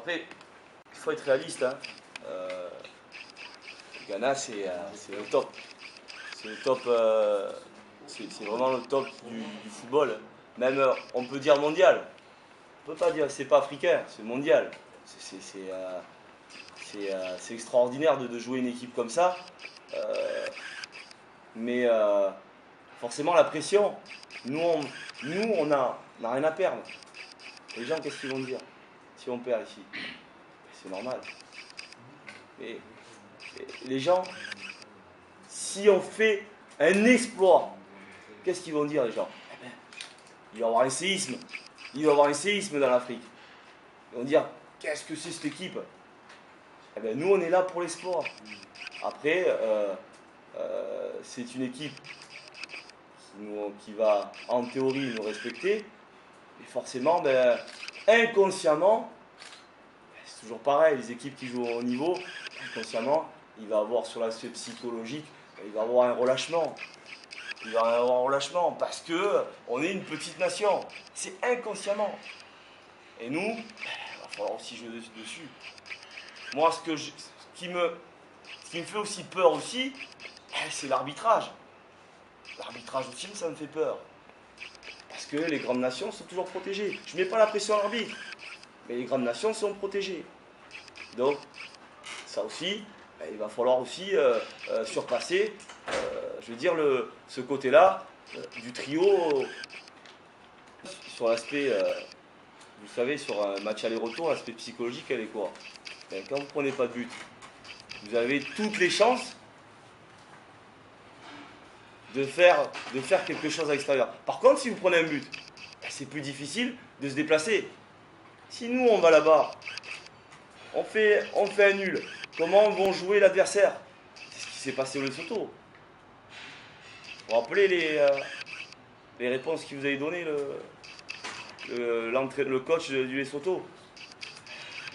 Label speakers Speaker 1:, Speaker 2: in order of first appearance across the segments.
Speaker 1: Après, il faut être réaliste. Hein. Le Ghana, c'est le top. C'est le top. C'est vraiment le top du football. Même, on peut dire mondial. On peut pas dire, c'est pas africain, c'est mondial. C'est extraordinaire de jouer une équipe comme ça. Mais forcément, la pression, on n'a rien à perdre. Les gens, qu'est-ce qu'ils vont dire si on perd ici? C'est normal. Mais les gens, si on fait un exploit, qu'est-ce qu'ils vont dire les gens? Il va y avoir un séisme. Il va y avoir un séisme dans l'Afrique. Ils vont dire, qu'est-ce que c'est cette équipe? Eh bien, nous, on est là pour l'exploit. Après, c'est une équipe qui va, en théorie, nous respecter. Et forcément, inconsciemment, c'est toujours pareil, les équipes qui jouent au haut niveau, inconsciemment, il va avoir sur l'aspect psychologique, il va avoir un relâchement. Il va y avoir un relâchement parce qu'on est une petite nation. C'est inconsciemment. Et nous, il va falloir aussi jouer dessus. Moi, ce qui me fait aussi peur aussi, c'est l'arbitrage. L'arbitrage aussi, ça me fait peur. Parce que les grandes nations sont toujours protégées. Je ne mets pas la pression à l'arbitre, mais les grandes nations sont protégées. Donc, ça aussi, il va falloir aussi surpasser, je veux dire, ce côté-là du trio sur l'aspect, vous savez, sur un match aller-retour, l'aspect psychologique, elle est quoi? Quand vous ne prenez pas de but, vous avez toutes les chances de faire quelque chose à l'extérieur. Par contre, si vous prenez un but, c'est plus difficile de se déplacer. Si nous, on va là-bas, on fait un nul, comment vont jouer l'adversaire? C'est ce qui s'est passé au Lesotho. Vous vous rappelez les réponses qu'il vous avait données le coach du Lesotho?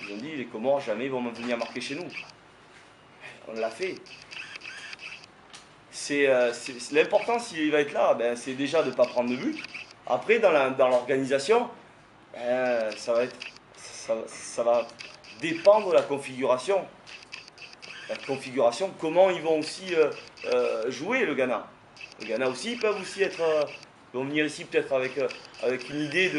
Speaker 1: Ils ont dit, les Comores, jamais ils vont venir marquer chez nous. On l'a fait. L'important, s'il va être là, c'est déjà de ne pas prendre de but. Après, dans l'organisation, ça va dépendre de la configuration. La configuration, comment ils vont aussi jouer le Ghana. Le Ghana aussi, ils peuvent aussi être... ils vont venir ici peut-être avec une idée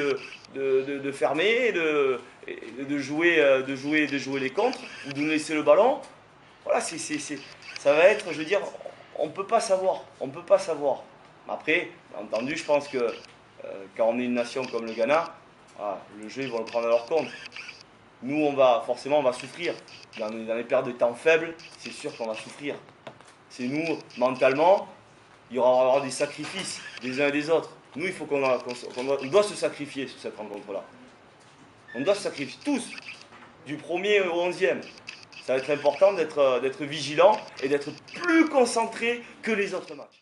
Speaker 1: de fermer, de jouer les contres, ou de nous laisser le ballon. Voilà, ça va être, je veux dire, on ne peut pas savoir. On ne peut pas savoir. Après, bien entendu, je pense que quand on est une nation comme le Ghana, le jeu, ils vont le prendre à leur compte. Nous, forcément, on va souffrir. Dans les périodes de temps faibles, c'est sûr qu'on va souffrir. C'est nous, mentalement, il y aura des sacrifices des uns et des autres. Nous, il faut on doit se sacrifier sur cette rencontre-là. On doit se sacrifier, tous, du 1er au 11e. Ça va être important d'être vigilant et d'être plus concentré que les autres matchs.